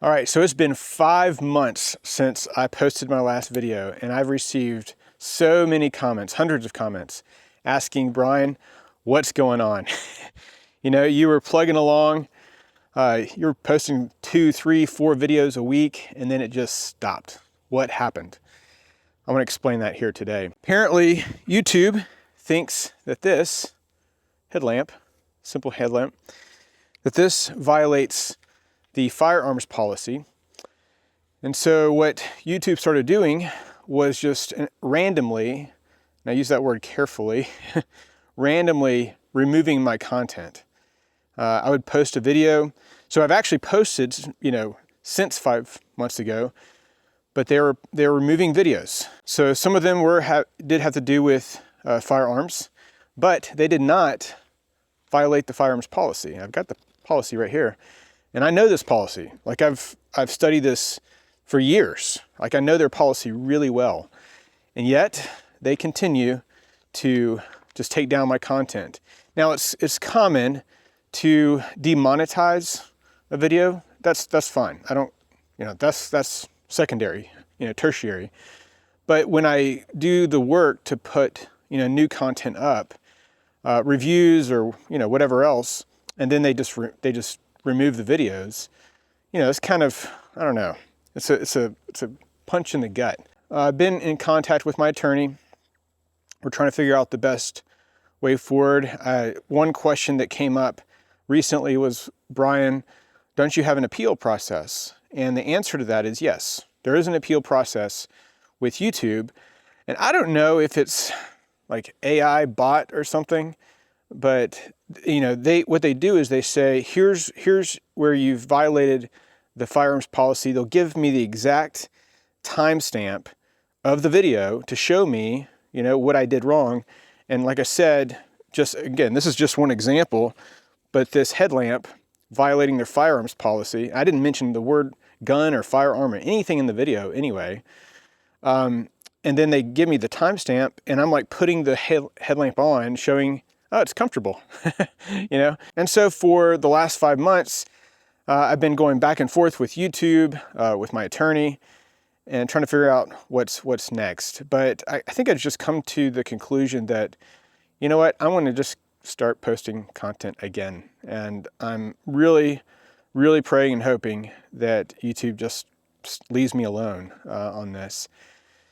All right, so it's been 5 months since I posted my last video, and I've received so many comments, hundreds of comments, asking Brian, what's going on? You were plugging along, you were posting 2, 3, 4 videos a week, and then it just stopped. What happened? I want to explain that here today. Apparently, YouTube thinks that this headlamp, simple headlamp, that this violates the firearms policy. And so what YouTube started doing was just randomly, and I use that word carefully, randomly removing my content. I would post a video. So I've actually posted, since 5 months ago, but they were removing videos. So some of them did have to do with firearms, but they did not violate the firearms policy. I've got the policy right here. And I know this policy. Like I've studied this for years. Like I know their policy really well. And yet they continue to just take down my content. Now it's common to demonetize a video. That's fine. I don't, that's secondary, tertiary. But when I do the work to put, new content up, reviews or, whatever else, and then they just remove the videos, it's kind of, I don't know, it's a punch in the gut. I've been in contact with my attorney. We're trying to figure out the best way forward. One question that came up recently was, Brian, don't you have an appeal process? And the answer to that is yes, there is an appeal process with YouTube. And I don't know if it's like AI bot or something, but what they do is they say, here's where you've violated the firearms policy. They'll give me the exact timestamp of the video to show me, what I did wrong. And like I said, just again, this is just one example, but this headlamp violating their firearms policy. I didn't mention the word gun or firearm or anything in the video anyway. And then they give me the timestamp, and I'm like putting the headlamp on, showing, oh, it's comfortable, And so for the last 5 months, I've been going back and forth with YouTube, with my attorney, and trying to figure out what's next. But I think I've just come to the conclusion that, I want to just start posting content again. And I'm really, really praying and hoping that YouTube just leaves me alone on this.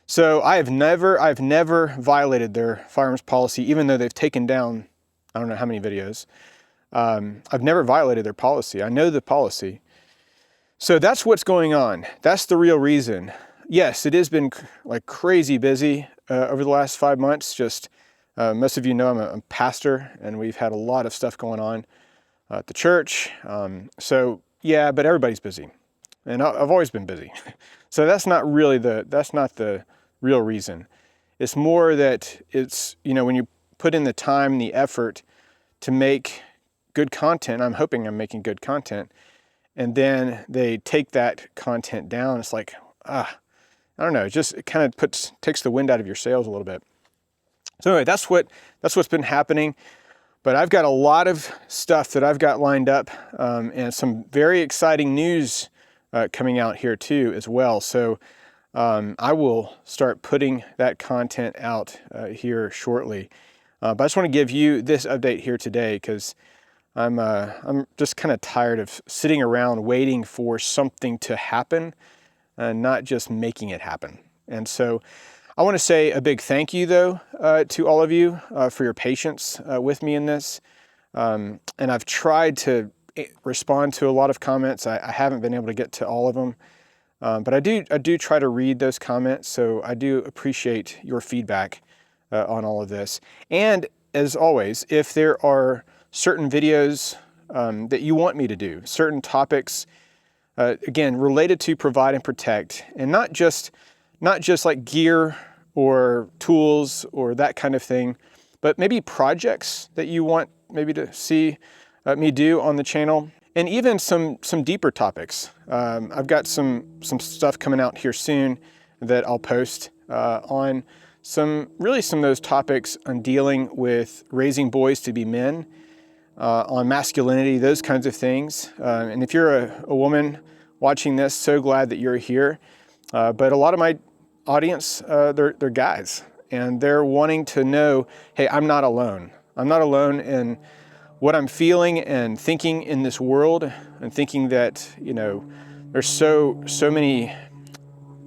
So I've never violated their firearms policy, even though they've taken down, I don't know how many videos. I've never violated their policy. I know the policy. So that's what's going on. That's the real reason. Yes, it has been like crazy busy over the last 5 months. Just most of you know I'm a pastor, and we've had a lot of stuff going on at the church. So yeah, but everybody's busy, and I've always been busy. So that's not the real reason. It's more that it's, when you put in the time, the effort to make good content, I'm hoping I'm making good content, and then they take that content down. It's like, I don't know, it kind of takes the wind out of your sails a little bit. So anyway, that's what's been happening. But I've got a lot of stuff that I've got lined up, and some very exciting news coming out here too as well. So I will start putting that content out here shortly. But I just want to give you this update here today because I'm just kind of tired of sitting around waiting for something to happen, not just making it happen. And so I want to say a big thank you though to all of you for your patience with me in this. And I've tried to respond to a lot of comments. I haven't been able to get to all of them. But I do try to read those comments, so I do appreciate your feedback on all of this. And as always, if there are certain videos that you want me to do, certain topics, again, related to provide and protect, and not just like gear or tools or that kind of thing, but maybe projects that you want maybe to see me do on the channel. And even some deeper topics. I've got some stuff coming out here soon that I'll post on some of those topics on dealing with raising boys to be men, on masculinity, those kinds of things. And if you're a woman watching this. So glad that you're here. But a lot of my audience, they're guys, and they're wanting to know, hey, I'm not alone. I'm not alone in what I'm feeling and thinking in this world, and thinking that, you know, there's so many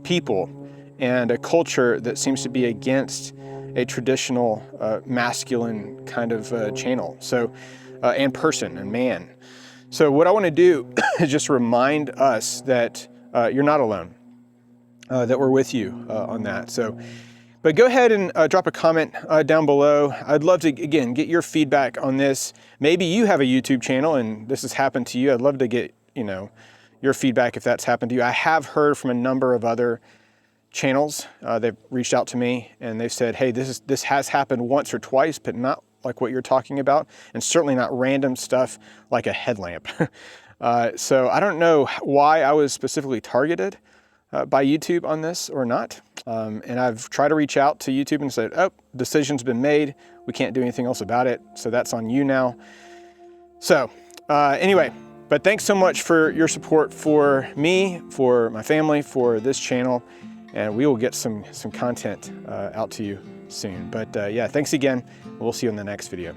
people and a culture that seems to be against a traditional masculine kind of channel, so and person and man. So what I want to do is just remind us that you're not alone, that we're with you on that. So, but go ahead and drop a comment down below. I'd love to, again, get your feedback on this. Maybe you have a YouTube channel and this has happened to you. I'd love to get, you know, your feedback if that's happened to you. I have heard from a number of other channels. They've reached out to me and they've said, hey, this has happened once or twice, but not like what you're talking about, and certainly not random stuff like a headlamp. So I don't know why I was specifically targeted by YouTube on this or not. And I've tried to reach out to YouTube and said, oh, decision's been made. We can't do anything else about it. So that's on you now. So anyway, but thanks so much for your support for me, for my family, for this channel. And we will get some content out to you soon. But yeah, thanks again. We'll see you in the next video.